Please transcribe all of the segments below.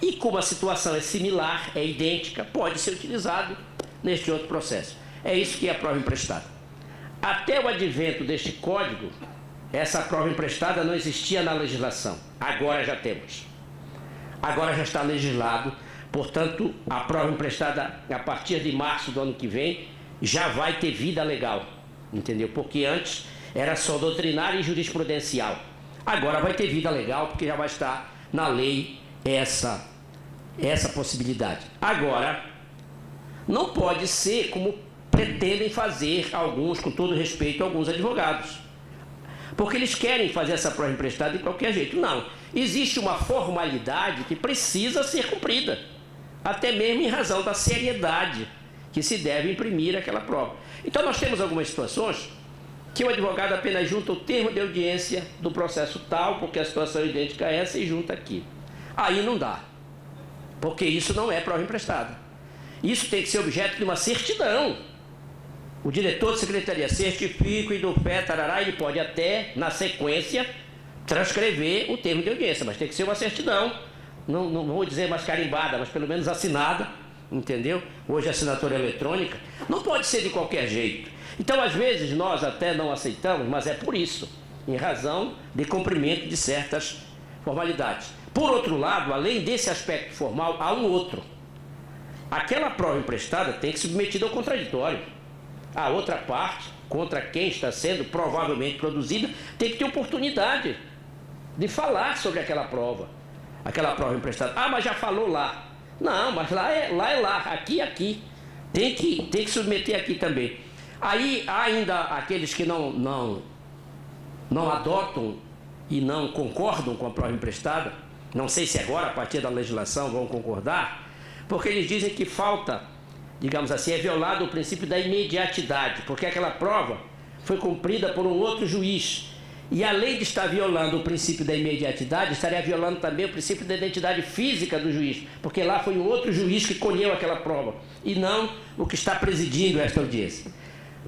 e como a situação é similar, é idêntica, pode ser utilizado neste outro processo. É isso que é a prova emprestada. Até o advento deste código, essa prova emprestada não existia na legislação. Agora já temos. Agora já está legislado, portanto, a prova emprestada a partir de março do ano que vem já vai ter vida legal, entendeu? Porque antes era só doutrinária e jurisprudencial. Agora vai ter vida legal, porque já vai estar na lei essa possibilidade. Agora, não pode ser como pretendem fazer alguns, com todo respeito, alguns advogados. Porque eles querem fazer essa prova emprestada de qualquer jeito. Não. Existe uma formalidade que precisa ser cumprida, até mesmo em razão da seriedade que se deve imprimir aquela prova. Então, nós temos algumas situações que o advogado apenas junta o termo de audiência do processo tal, porque a situação é idêntica a essa, e junta aqui. Aí não dá, porque isso não é prova emprestada. Isso tem que ser objeto de uma certidão. O diretor de secretaria certifica e do pé, tarará, ele pode até, na sequência, transcrever o termo de audiência, mas tem que ser uma certidão. Não vou dizer mais carimbada, mas pelo menos assinada, entendeu? Hoje a assinatura é eletrônica. Não pode ser de qualquer jeito. Então, às vezes, nós até não aceitamos, mas é por isso, em razão de cumprimento de certas formalidades. Por outro lado, além desse aspecto formal, há um outro. Aquela prova emprestada tem que ser submetida ao contraditório. A outra parte, contra quem está sendo provavelmente produzida, tem que ter oportunidade de falar sobre aquela prova emprestada. Ah, mas já falou lá. Não, mas lá é lá, aqui é aqui. Tem que submeter aqui também. Aí há ainda aqueles que não adotam e não concordam com a prova emprestada. Não sei se agora, a partir da legislação, vão concordar, porque eles dizem que falta, digamos assim, é violado o princípio da imediatidade, porque aquela prova foi cumprida por um outro juiz. E além de estar violando o princípio da imediatidade, estaria violando também o princípio da identidade física do juiz, porque lá foi um outro juiz que colheu aquela prova, e não o que está presidindo esta audiência.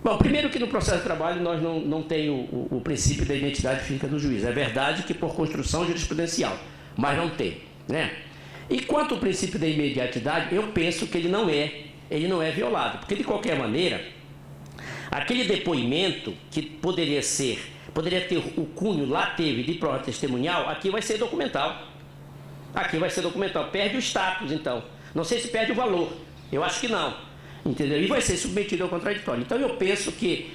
Bom, primeiro que no processo de trabalho nós não tem o princípio da identidade física do juiz. É verdade que por construção jurisprudencial, mas não tem, né? E quanto ao princípio da imediatidade, eu penso que ele não é violado, porque de qualquer maneira, aquele depoimento que poderia ter o cunho, lá teve, de prova testemunhal, aqui vai ser documental. Aqui vai ser documental. Perde o status, então. Não sei se perde o valor. Eu acho que não. Entendeu? E vai ser submetido ao contraditório. Então, eu penso que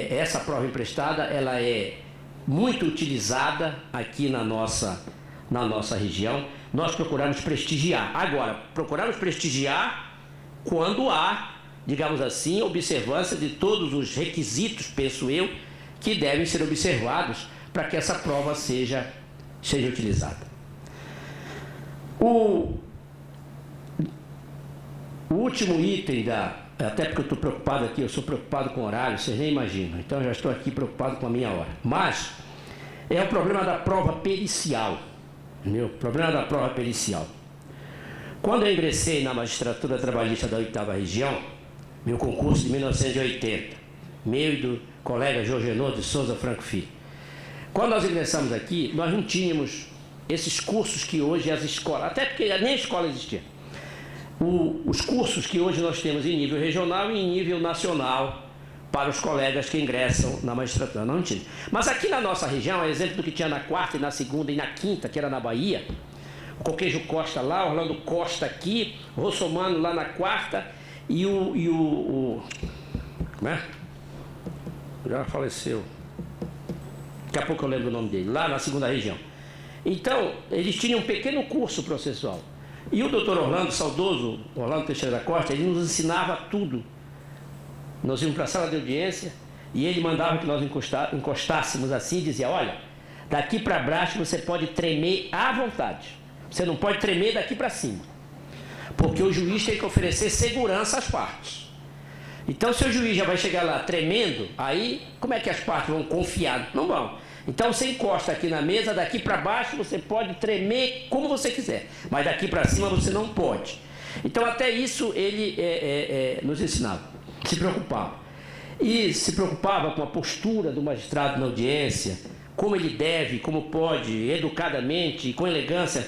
essa prova emprestada, ela é muito utilizada aqui na nossa região. Nós procuramos prestigiar. Agora, procuramos prestigiar quando há, digamos assim, observância de todos os requisitos, penso eu, que devem ser observados para que essa prova seja utilizada. O último item até porque eu estou preocupado aqui, eu sou preocupado com o horário, vocês nem imaginam, então eu já estou aqui preocupado com a minha hora. Mas é o problema da prova pericial, entendeu? O problema da prova pericial. Quando eu ingressei na magistratura trabalhista da 8ª região, meu concurso de 1980, meu e do colega Jorgenor de Souza Franco Filho. Quando nós ingressamos aqui, nós não tínhamos esses cursos que hoje as escolas, até porque nem a escola existia. Os cursos que hoje nós temos em nível regional e em nível nacional para os colegas que ingressam na magistratura, não tinha. Mas aqui na nossa região, a exemplo do que tinha na 4ª e na 2ª e na 5ª, que era na Bahia, o Coqueijo Costa lá, Orlando Costa aqui, Rossomano lá na 4ª e como é? Já faleceu. Daqui a pouco eu lembro o nome dele, lá na 2ª região. Então, eles tinham um pequeno curso processual. E o doutor Orlando, saudoso Orlando Teixeira da Costa, ele nos ensinava tudo. Nós íamos para a sala de audiência e ele mandava que nós encostássemos assim e dizia, olha, daqui para baixo você pode tremer à vontade. Você não pode tremer daqui para cima. Porque o juiz tem que oferecer segurança às partes. Então, se o juiz já vai chegar lá tremendo, aí como é que as partes vão confiar? Não vão. Então, você encosta aqui na mesa, daqui para baixo você pode tremer como você quiser, mas daqui para cima você não pode. Então, até isso ele nos ensinava, se preocupava. E se preocupava com a postura do magistrado na audiência, como ele deve, como pode, educadamente, com elegância,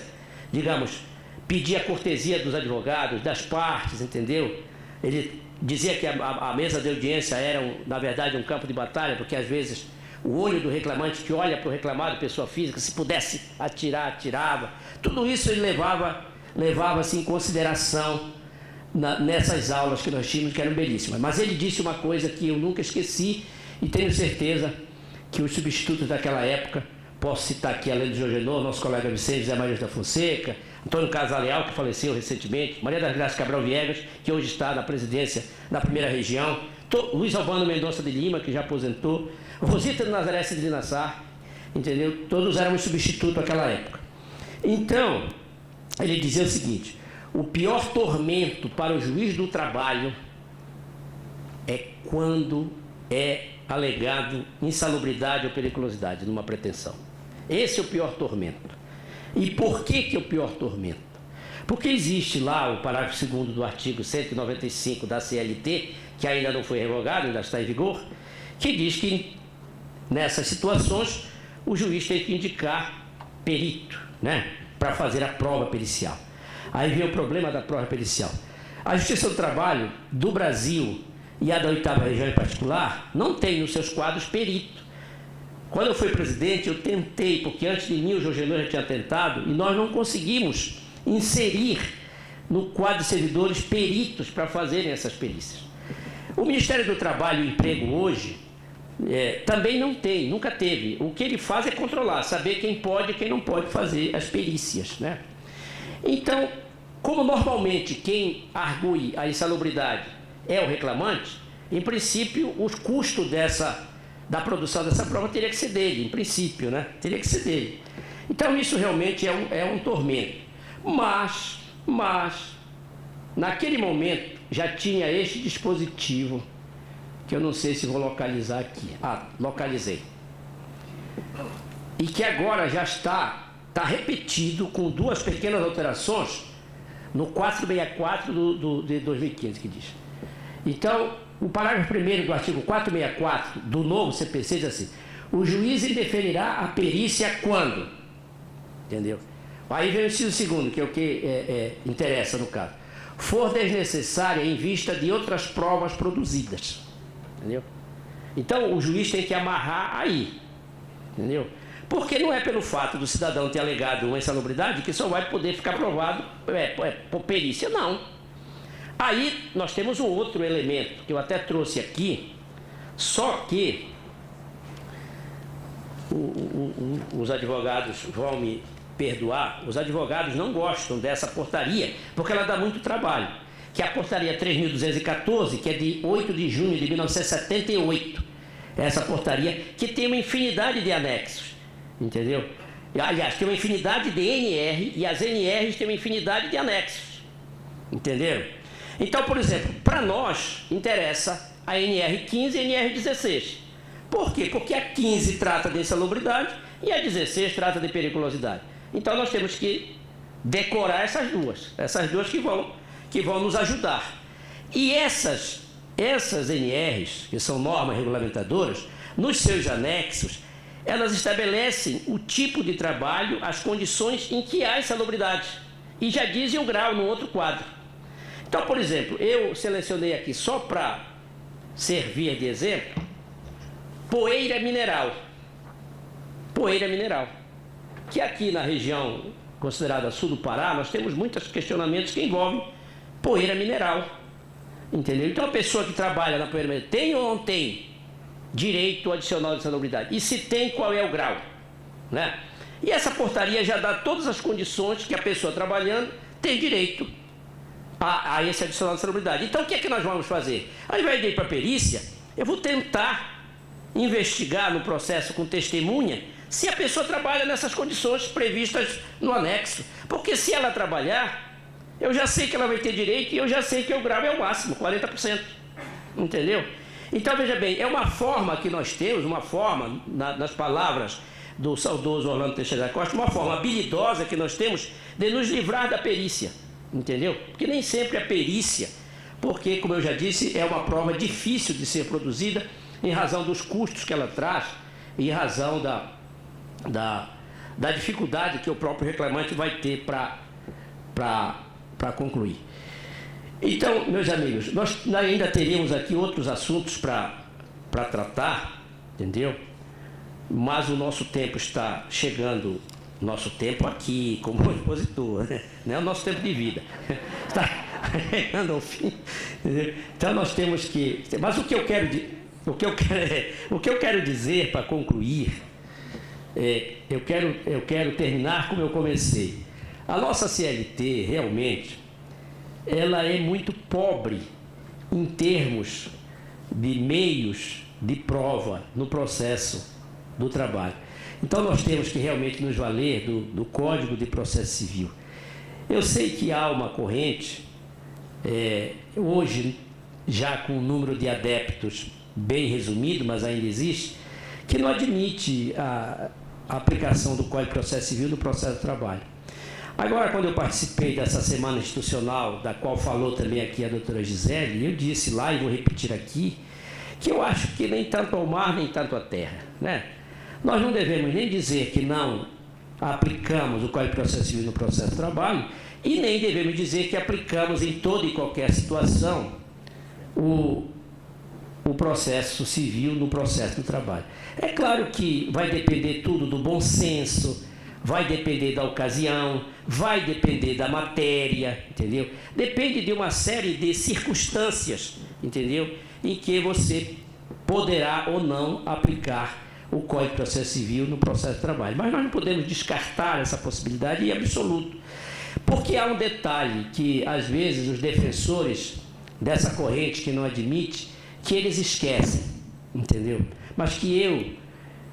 digamos, pedir a cortesia dos advogados, das partes, entendeu? Ele dizia que a mesa de audiência era, na verdade, um campo de batalha, porque às vezes o olho do reclamante que olha para o reclamado, pessoa física, se pudesse atirar, atirava. Tudo isso ele levava-se em consideração nessas aulas que nós tínhamos, que eram belíssimas. Mas ele disse uma coisa que eu nunca esqueci e tenho certeza que os substitutos daquela época, posso citar aqui, além do Jorgenor, nosso colega Vicente Zé Maria da Fonseca, Antônio Casaleal, que faleceu recentemente, Maria das Graças Cabral Viegas, que hoje está na presidência da primeira região, Luiz Albano Mendonça de Lima, que já aposentou, Rosita de Nazaré de Nassar, entendeu? Todos eram substitutos naquela época. Então, ele dizia o seguinte: o pior tormento para o juiz do trabalho é quando é alegado insalubridade ou periculosidade numa pretensão. Esse é o pior tormento. E por que é o pior tormento? Porque existe lá o parágrafo 2º do artigo 195 da CLT, que ainda não foi revogado, ainda está em vigor, que diz que nessas situações o juiz tem que indicar perito, né, para fazer a prova pericial. Aí vem o problema da prova pericial. A Justiça do Trabalho do Brasil e a da 8ª região em particular não tem nos seus quadros perito. Quando eu fui presidente, eu tentei, porque antes de mim o Jorgenor já tinha tentado, e nós não conseguimos inserir no quadro de servidores peritos para fazerem essas perícias. O Ministério do Trabalho e Emprego hoje também não tem, nunca teve. O que ele faz é controlar, saber quem pode e quem não pode fazer as perícias, né? Então, como normalmente quem argue a insalubridade é o reclamante, em princípio, os custos da produção dessa prova teria que ser dele, em princípio, né? Teria que ser dele. Então, isso realmente é um tormento. Mas, naquele momento, já tinha este dispositivo, que eu não sei se vou localizar aqui. Localizei. E que agora já está repetido com 2 pequenas alterações no 464 de 2015, que diz. Então, o parágrafo 1º do artigo 464 do novo CPC diz assim: o juiz indeferirá a perícia quando? Entendeu? Aí vem o inciso 2º, que é o que interessa no caso. For desnecessária em vista de outras provas produzidas. Entendeu? Então, o juiz tem que amarrar aí. Entendeu? Porque não é pelo fato do cidadão ter alegado uma insalubridade que só vai poder ficar provado por perícia, não. Aí nós temos um outro elemento que eu até trouxe aqui, só que os advogados vão me perdoar, os advogados não gostam dessa portaria, porque ela dá muito trabalho, que é a portaria 3.214, que é de 8 de junho de 1978. Essa portaria que tem uma infinidade de anexos, entendeu? Aliás, tem uma infinidade de NR e as NRs têm uma infinidade de anexos, entenderam? Então, por exemplo, para nós interessa a NR15 e a NR16. Por quê? Porque a 15 trata de insalubridade e a 16 trata de periculosidade. Então, nós temos que decorar essas duas que vão nos ajudar. E essas NRs, que são normas regulamentadoras, nos seus anexos, elas estabelecem o tipo de trabalho, as condições em que há insalubridade. E já dizem o grau no outro quadro. Então, por exemplo, eu selecionei aqui, só para servir de exemplo, poeira mineral. Poeira mineral. Que aqui na região considerada sul do Pará, nós temos muitos questionamentos que envolvem poeira mineral. Entendeu? Então, a pessoa que trabalha na poeira mineral tem ou não tem direito adicional de insalubridade? E se tem, qual é o grau? Né? E essa portaria já dá todas as condições que a pessoa trabalhando tem direito a esse adicional de insalubridade. Então, o que é que nós vamos fazer? Ao invés de ir para a perícia, eu vou tentar investigar no processo com testemunha se a pessoa trabalha nessas condições previstas no anexo. Porque se ela trabalhar, eu já sei que ela vai ter direito e eu já sei que o grau é o máximo, 40%. Entendeu? Então, veja bem, é uma forma que nós temos, uma forma, nas palavras do saudoso Orlando Teixeira da Costa, uma forma habilidosa que nós temos de nos livrar da perícia. Entendeu? Porque nem sempre a perícia, porque, como eu já disse, é uma prova difícil de ser produzida em razão dos custos que ela traz e em razão da dificuldade que o próprio reclamante vai ter para para concluir. Então, meus amigos, nós ainda teríamos aqui outros assuntos para tratar, entendeu? Mas o nosso tempo está chegando, nosso tempo aqui, como expositor, né? Não é o nosso tempo de vida, está chegando ao fim, entendeu? Então nós temos que... Mas o que eu quero dizer para concluir, eu quero terminar como eu comecei. A nossa CLT, realmente, ela é muito pobre em termos de meios de prova no processo do trabalho. Então, nós temos que realmente nos valer do Código de Processo Civil. Eu sei que há uma corrente, hoje, já com um número de adeptos bem resumido, mas ainda existe, que não admite a aplicação do Código de Processo Civil no processo do trabalho. Agora, quando eu participei dessa semana institucional, da qual falou também aqui a doutora Gisele, eu disse lá, e vou repetir aqui, que eu acho que nem tanto ao mar, nem tanto à terra, né? Nós não devemos nem dizer que não aplicamos o Código de Processo Civil no processo do trabalho e nem devemos dizer que aplicamos em toda e qualquer situação o processo civil no processo do trabalho. É claro que vai depender tudo do bom senso, vai depender da ocasião, vai depender da matéria, entendeu? Depende de uma série de circunstâncias, entendeu? Em que você poderá ou não aplicar o Código de Processo Civil no processo de trabalho. Mas nós não podemos descartar essa possibilidade em absoluto. Porque há um detalhe que, às vezes, os defensores dessa corrente que não admite, que eles esquecem, entendeu? Mas que eu,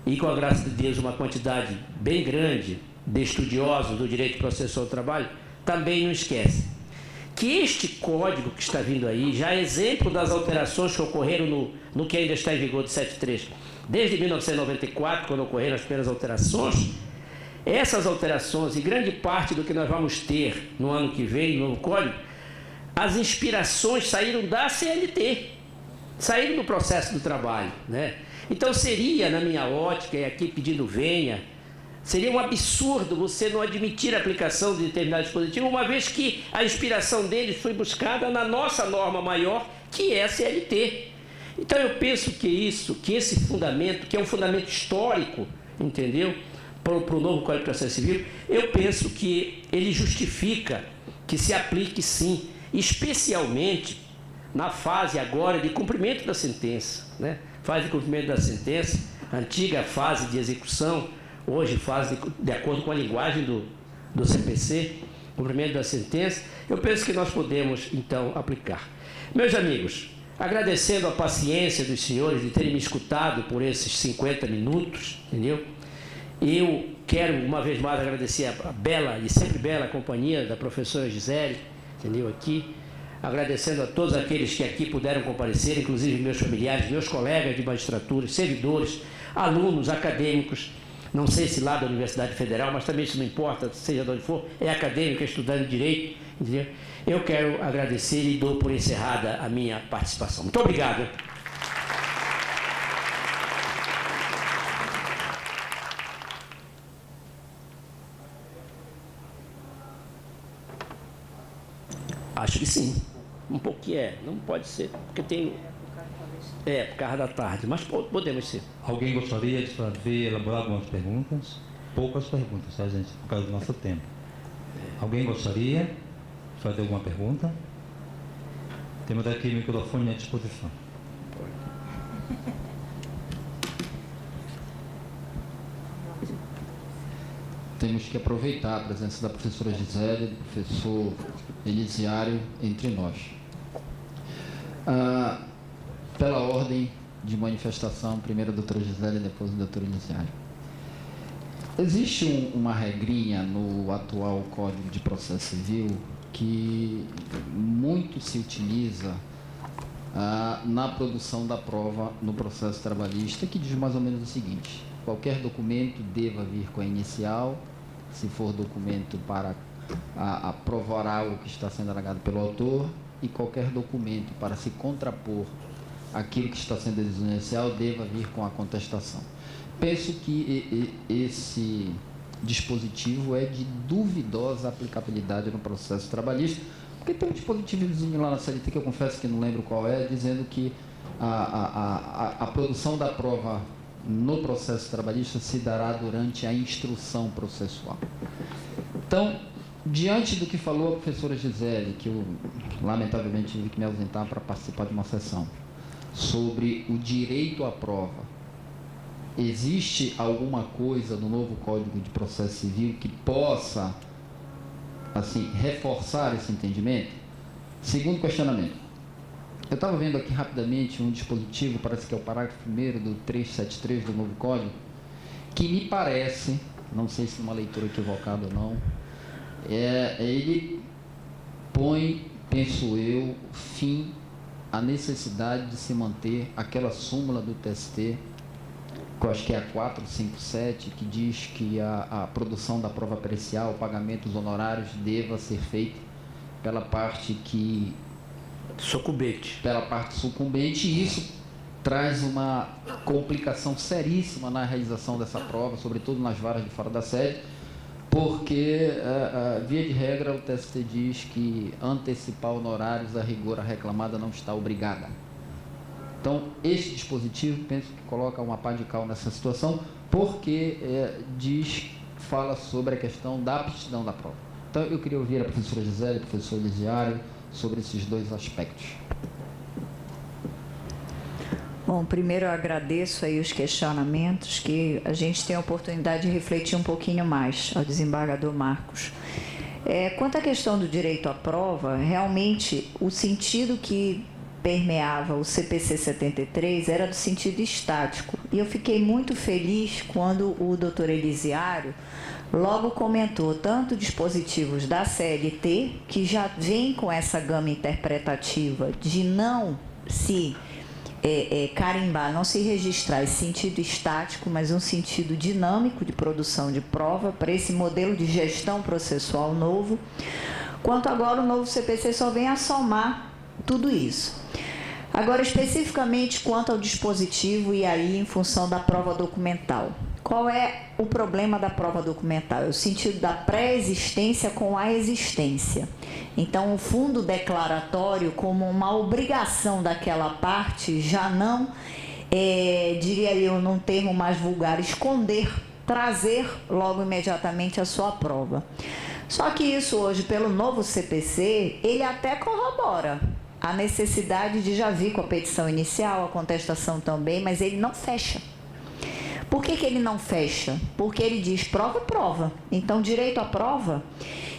e com a graça de Deus, uma quantidade bem grande de estudiosos do direito processual do trabalho, também não esquecem. Que este código que está vindo aí, já é exemplo das alterações que ocorreram no que ainda está em vigor de 73, desde 1994, quando ocorreram as primeiras alterações, essas alterações e grande parte do que nós vamos ter no ano que vem, no novo código, as inspirações saíram da CLT, saíram do processo do trabalho, né? Então seria, na minha ótica, e aqui pedindo venha, seria um absurdo você não admitir a aplicação de determinado dispositivo, uma vez que a inspiração deles foi buscada na nossa norma maior, que é a CLT. Então eu penso que esse fundamento, que é um fundamento histórico, entendeu? Para o novo Código de Processo Civil, eu penso que ele justifica que se aplique sim, especialmente na fase agora de cumprimento da sentença, né? Fase de cumprimento da sentença, antiga fase de execução, hoje fase de acordo com a linguagem do CPC, cumprimento da sentença, eu penso que nós podemos, então, aplicar. Meus amigos, agradecendo a paciência dos senhores de terem me escutado por esses 50 minutos, entendeu? Eu quero, uma vez mais, agradecer a bela e sempre bela companhia da professora Gisele, entendeu, aqui, agradecendo a todos aqueles que aqui puderam comparecer, inclusive meus familiares, meus colegas de magistratura, servidores, alunos, acadêmicos, não sei se lá da Universidade Federal, mas também isso não importa, seja de onde for, é acadêmico, é estudante de direito, entendeu? Eu quero agradecer e dou por encerrada a minha participação. Muito obrigado. Acho que sim. Um pouquinho não pode ser, porque tem... por causa da tarde, mas podemos ser. Alguém gostaria de fazer, elaborar algumas perguntas? Poucas perguntas, tá, gente? Por causa do nosso tempo. Alguém gostaria de fazer alguma pergunta? Temos aqui o microfone à disposição. Temos que aproveitar a presença da professora Gisele, do professor Elisiário entre nós. Pela ordem de manifestação, primeiro a doutora Gisele, depois o doutor Elisiário. Existe uma regrinha no atual Código de Processo Civil que muito se utiliza na produção da prova no processo trabalhista, que diz mais ou menos o seguinte: qualquer documento deva vir com a inicial, se for documento para provar algo que está sendo alegado pelo autor, e qualquer documento para se contrapor aquilo que está sendo inicial deva vir com a contestação. Penso que dispositivo é de duvidosa aplicabilidade no processo trabalhista, porque tem um dispositivozinho lá na CLT, que eu confesso que não lembro qual é, dizendo que a produção da prova no processo trabalhista se dará durante a instrução processual. Então, diante do que falou a professora Gisele, que eu lamentavelmente tive que me ausentar para participar de uma sessão, sobre o direito à prova, existe alguma coisa no novo Código de Processo Civil que possa, assim, reforçar esse entendimento? Segundo questionamento. Eu estava vendo aqui rapidamente um dispositivo, parece que é o parágrafo 1º do 373 do novo Código, que me parece, não sei se é uma leitura equivocada ou não, ele põe, penso eu, fim à necessidade de se manter aquela súmula do TST, que eu acho que é a 457, que diz que a produção da prova pericial, o pagamento dos honorários deva ser feito pela parte que... Sucumbente. Pela parte sucumbente, e isso traz uma complicação seríssima na realização dessa prova, sobretudo nas varas de fora da sede, porque, via de regra, o TST diz que antecipar honorários, a rigor, a reclamada não está obrigada. Então, este dispositivo, penso que coloca uma pá de cal nessa situação, porque fala sobre a questão da aptidão da prova. Então, eu queria ouvir a professora Gisele, o professor Elisiário, sobre esses dois aspectos. Bom, primeiro eu agradeço aí os questionamentos, que a gente tem a oportunidade de refletir um pouquinho mais ao desembargador Marcos. Quanto à questão do direito à prova, realmente o sentido que permeava o CPC 73 era do sentido estático. E eu fiquei muito feliz quando o doutor Elisiário logo comentou tanto dispositivos da CLT, que já vem com essa gama interpretativa de não se carimbar, não se registrar esse sentido estático, mas um sentido dinâmico de produção de prova para esse modelo de gestão processual novo, quanto agora o novo CPC só vem a somar tudo isso. Agora, especificamente quanto ao dispositivo e aí em função da prova documental. Qual é o problema da prova documental? É o sentido da pré-existência com a existência. Então, o fundo declaratório, como uma obrigação daquela parte, já não, diria eu, num termo mais vulgar, esconder, trazer logo imediatamente a sua prova. Só que isso hoje, pelo novo CPC, ele até corrobora a necessidade de já vir com a petição inicial, a contestação também, mas ele não fecha. Por que ele não fecha? Porque ele diz prova é prova. Então, direito à prova.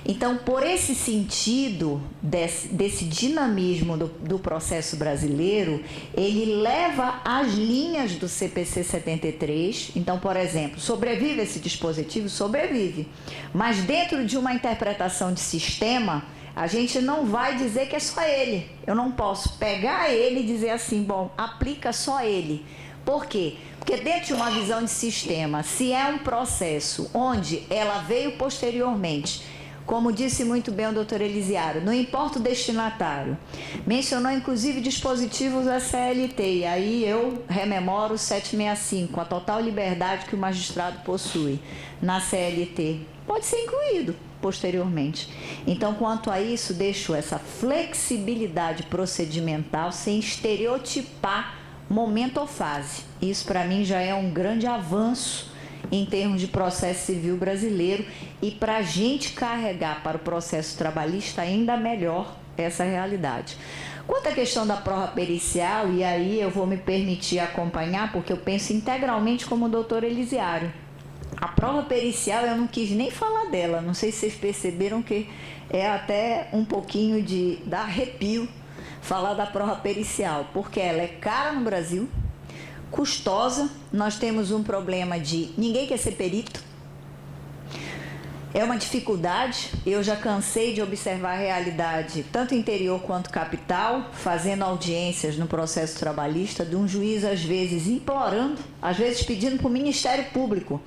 Então, por esse sentido desse dinamismo do processo brasileiro, ele leva as linhas do CPC 73. Então, por exemplo, sobrevive esse dispositivo? Sobrevive. Mas dentro de uma interpretação de sistema, a gente não vai dizer que é só ele. Eu não posso pegar ele e dizer assim, bom, aplica só ele. Por quê? Porque dentro de uma visão de sistema, se é um processo onde ela veio posteriormente, como disse muito bem o doutor Elisiário, não importa o destinatário, mencionou inclusive dispositivos da CLT, e aí eu rememoro o 765, a total liberdade que o magistrado possui na CLT, pode ser incluído posteriormente. Então, quanto a isso, deixo essa flexibilidade procedimental sem estereotipar momento ou fase. Isso, para mim, já é um grande avanço em termos de processo civil brasileiro e para a gente carregar para o processo trabalhista ainda melhor essa realidade. Quanto à questão da prova pericial, e aí eu vou me permitir acompanhar, porque eu penso integralmente como o doutor Elisiário. A prova pericial eu não quis nem falar dela, não sei se vocês perceberam que é até um pouquinho de dar arrepio falar da prova pericial, porque ela é cara no Brasil, custosa, nós temos um problema de ninguém quer ser perito, É uma dificuldade, eu já cansei de observar a realidade, tanto interior quanto capital, fazendo audiências no processo trabalhista, de um juiz às vezes implorando, às vezes pedindo para o Ministério Público.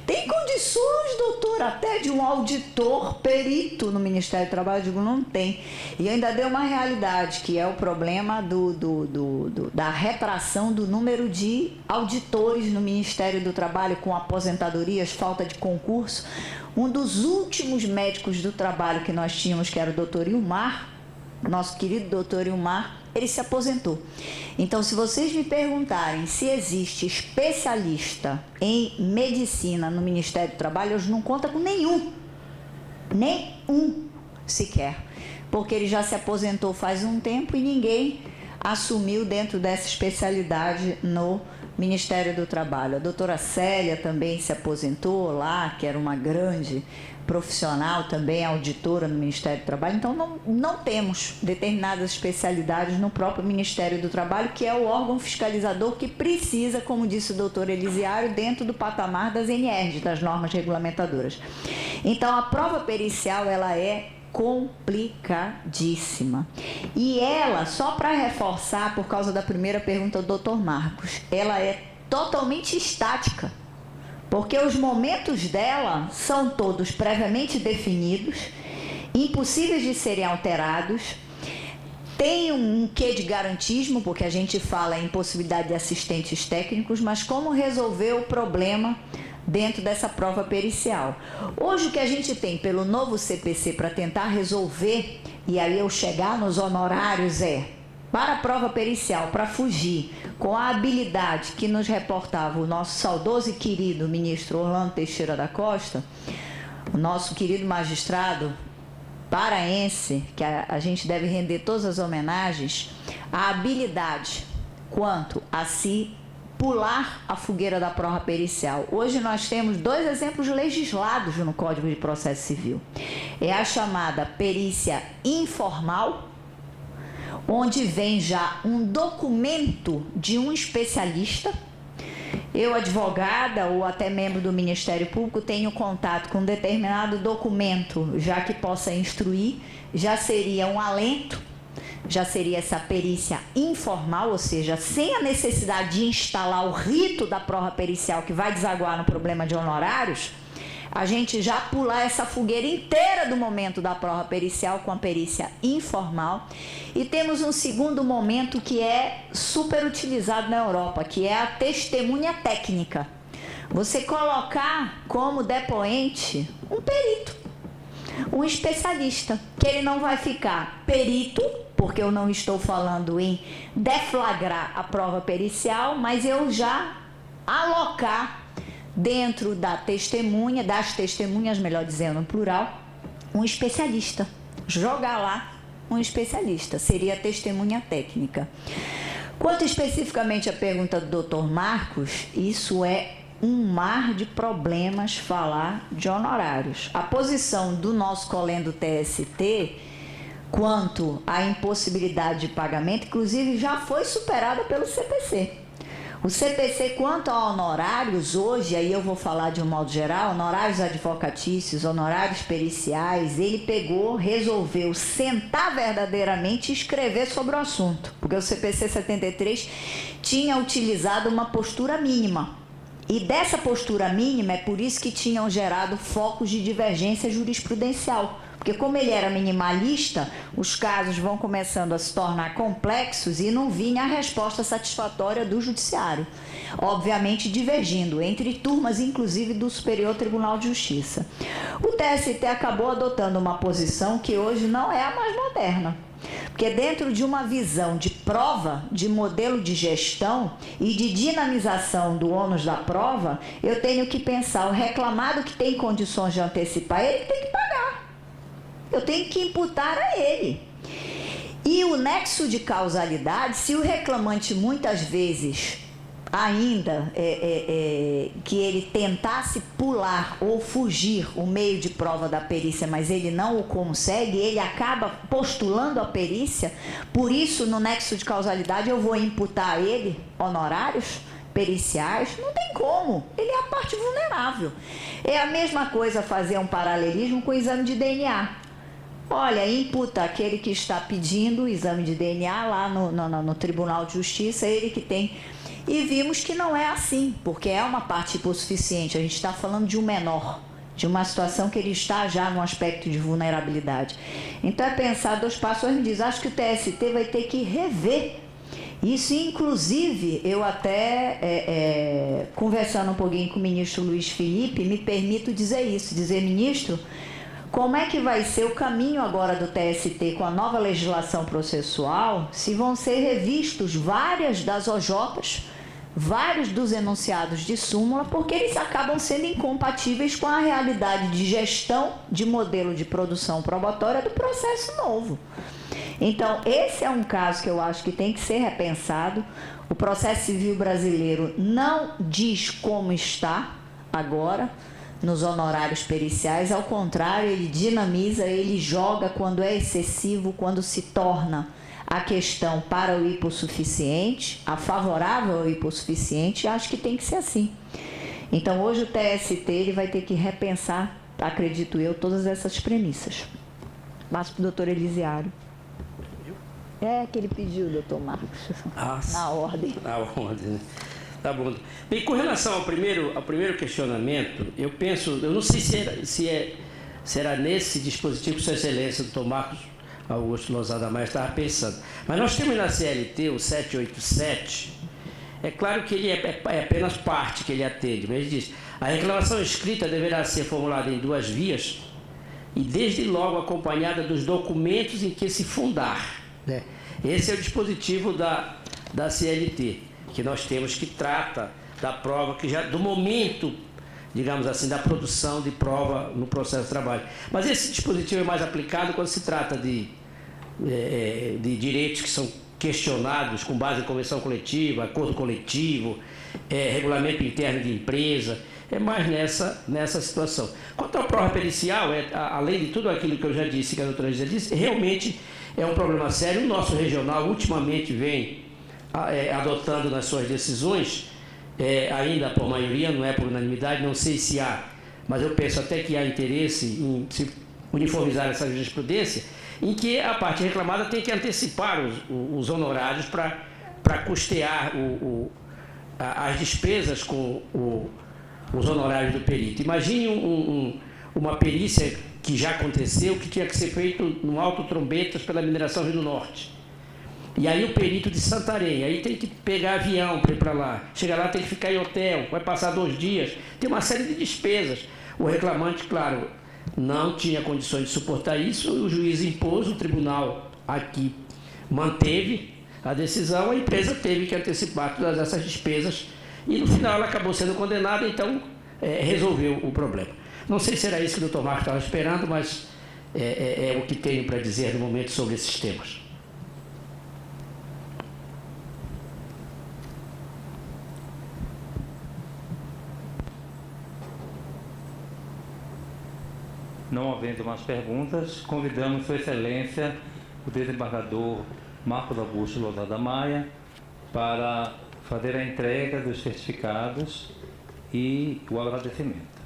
Tem condições, doutor, até de um auditor perito no Ministério do Trabalho? Eu digo, não tem. E ainda deu uma realidade, que é o problema da retração do número de auditores no Ministério do Trabalho, com aposentadorias, falta de concurso. Um dos últimos médicos do trabalho que nós tínhamos, que era o doutor Ilmar, nosso querido doutor Ilmar, ele se aposentou. Então, se vocês me perguntarem se existe especialista em medicina no Ministério do Trabalho, eu não conto com nenhum sequer, porque ele já se aposentou faz um tempo e ninguém assumiu dentro dessa especialidade no Ministério do Trabalho. A doutora Célia também se aposentou lá, que era uma grande profissional, também auditora no Ministério do Trabalho. Então, não temos determinadas especialidades no próprio Ministério do Trabalho, que é o órgão fiscalizador que precisa, como disse o doutor Elisiário, dentro do patamar das NRs, das normas regulamentadoras. Então, a prova pericial, ela é complicadíssima. E ela, só para reforçar, por causa da primeira pergunta do Dr. Marcos, ela é totalmente estática, porque os momentos dela são todos previamente definidos, impossíveis de serem alterados, tem um quê de garantismo, porque a gente fala em possibilidade de assistentes técnicos, mas como resolver o problema dentro dessa prova pericial? Hoje o que a gente tem pelo novo CPC para tentar resolver, e aí eu chegar nos honorários, para a prova pericial, para fugir com a habilidade que nos reportava o nosso saudoso e querido ministro Orlando Teixeira da Costa, o nosso querido magistrado paraense, que a gente deve render todas as homenagens, a habilidade quanto a se pular a fogueira da prova pericial. Hoje nós temos 2 exemplos legislados no Código de Processo Civil. É a chamada perícia informal, onde vem já um documento de um especialista. Eu, advogada ou até membro do Ministério Público, tenho contato com um determinado documento, já que possa instruir, já seria um alento, já seria essa perícia informal, ou seja, sem a necessidade de instalar o rito da prova pericial que vai desaguar no problema de honorários, a gente já pular essa fogueira inteira do momento da prova pericial com a perícia informal. E temos um segundo momento que é super utilizado na Europa, que é a testemunha técnica. Você colocar como depoente um perito, um especialista, que ele não vai ficar perito, porque eu não estou falando em deflagrar a prova pericial, mas eu já alocar dentro da testemunha, das testemunhas, melhor dizendo, no plural, um especialista. Jogar lá um especialista, seria a testemunha técnica. Quanto especificamente à pergunta do Dr. Marcos, isso é um mar de problemas falar de honorários. A posição do nosso colendo TST quanto à impossibilidade de pagamento, inclusive, já foi superada pelo CPC. O CPC, quanto a honorários, hoje, aí eu vou falar de um modo geral, honorários advocatícios, honorários periciais, ele pegou, resolveu sentar verdadeiramente e escrever sobre o assunto, porque o CPC 73 tinha utilizado uma postura mínima. E dessa postura mínima, é por isso que tinham gerado focos de divergência jurisprudencial. Porque como ele era minimalista, os casos vão começando a se tornar complexos e não vinha a resposta satisfatória do judiciário. Obviamente divergindo entre turmas, inclusive do Superior Tribunal de Justiça. O TST acabou adotando uma posição que hoje não é a mais moderna. Porque dentro de uma visão de prova, de modelo de gestão e de dinamização do ônus da prova, eu tenho que pensar, o reclamado que tem condições de antecipar, ele tem que pagar. Eu tenho que imputar a ele. E o nexo de causalidade, se o reclamante muitas vezes ainda que ele tentasse pular ou fugir o meio de prova da perícia, mas ele não o consegue, ele acaba postulando a perícia, por isso no nexo de causalidade eu vou imputar a ele honorários, periciais, não tem como. Ele é a parte vulnerável. É a mesma coisa fazer um paralelismo com o exame de DNA. Olha, imputa aquele que está pedindo o exame de DNA lá no Tribunal de Justiça, ele que tem. E vimos que não é assim, porque é uma parte hipossuficiente. A gente está falando de um menor, de uma situação que ele está já no aspecto de vulnerabilidade. Então é pensar 2 passos. Me diz, acho que o TST vai ter que rever isso. Inclusive, eu até, conversando um pouquinho com o ministro Luiz Felipe, me permito dizer isso, dizer, ministro, como é que vai ser o caminho agora do TST com a nova legislação processual, se vão ser revistos várias das OJs, vários dos enunciados de súmula, porque eles acabam sendo incompatíveis com a realidade de gestão de modelo de produção probatória do processo novo. Então, esse é um caso que eu acho que tem que ser repensado. O processo civil brasileiro não diz como está agora nos honorários periciais, ao contrário, ele dinamiza, ele joga quando é excessivo, quando se torna a questão para o hipossuficiente, a favorável ao hipossuficiente, acho que tem que ser assim. Então, hoje o TST ele vai ter que repensar, acredito eu, todas essas premissas. Passo para o doutor Elisiário. É que ele pediu, doutor Marcos. Na ordem. Na ordem, né? Tá bom. Bem, com relação ao primeiro questionamento, eu não sei será nesse dispositivo que Sua Excelência, doutor Marcos Augusto Lozada Maia, estava pensando. Mas nós temos na CLT o 787, é claro que ele é apenas parte que ele atende, mas ele diz, a reclamação escrita deverá ser formulada em 2 vias e desde logo acompanhada dos documentos em que se fundar, né? Esse é o dispositivo da CLT, que nós temos, que trata da prova, do momento, digamos assim, da produção de prova no processo de trabalho. Mas esse dispositivo é mais aplicado quando se trata de direitos que são questionados com base em convenção coletiva, acordo coletivo, regulamento interno de empresa, é mais nessa situação. Quanto à prova pericial, além de tudo aquilo que eu já disse, que a doutora Gisele disse, realmente é um problema sério. O nosso regional ultimamente vem adotando nas suas decisões, ainda por maioria, não é por unanimidade, não sei se há, mas eu penso até que há interesse em se uniformizar essa jurisprudência, em que a parte reclamada tem que antecipar os honorários para custear as despesas com os honorários do perito. Imagine uma perícia que já aconteceu, que tinha que ser feito no Alto Trombetas pela Mineração Rio do Norte. E aí o perito de Santarém, aí tem que pegar avião para ir para lá. Chega lá, tem que ficar em hotel, vai passar 2 dias. Tem uma série de despesas. O reclamante, claro, não tinha condições de suportar isso, o juiz impôs, o tribunal aqui manteve a decisão, a empresa teve que antecipar todas essas despesas e no final ela acabou sendo condenada, então resolveu o problema. Não sei se era isso que o doutor Marcos estava esperando, mas é o que tenho para dizer no momento sobre esses temas. Não havendo mais perguntas, convidamos Sua Excelência, o desembargador Marcos Augusto Lozada Maia, para fazer a entrega dos certificados e o agradecimento.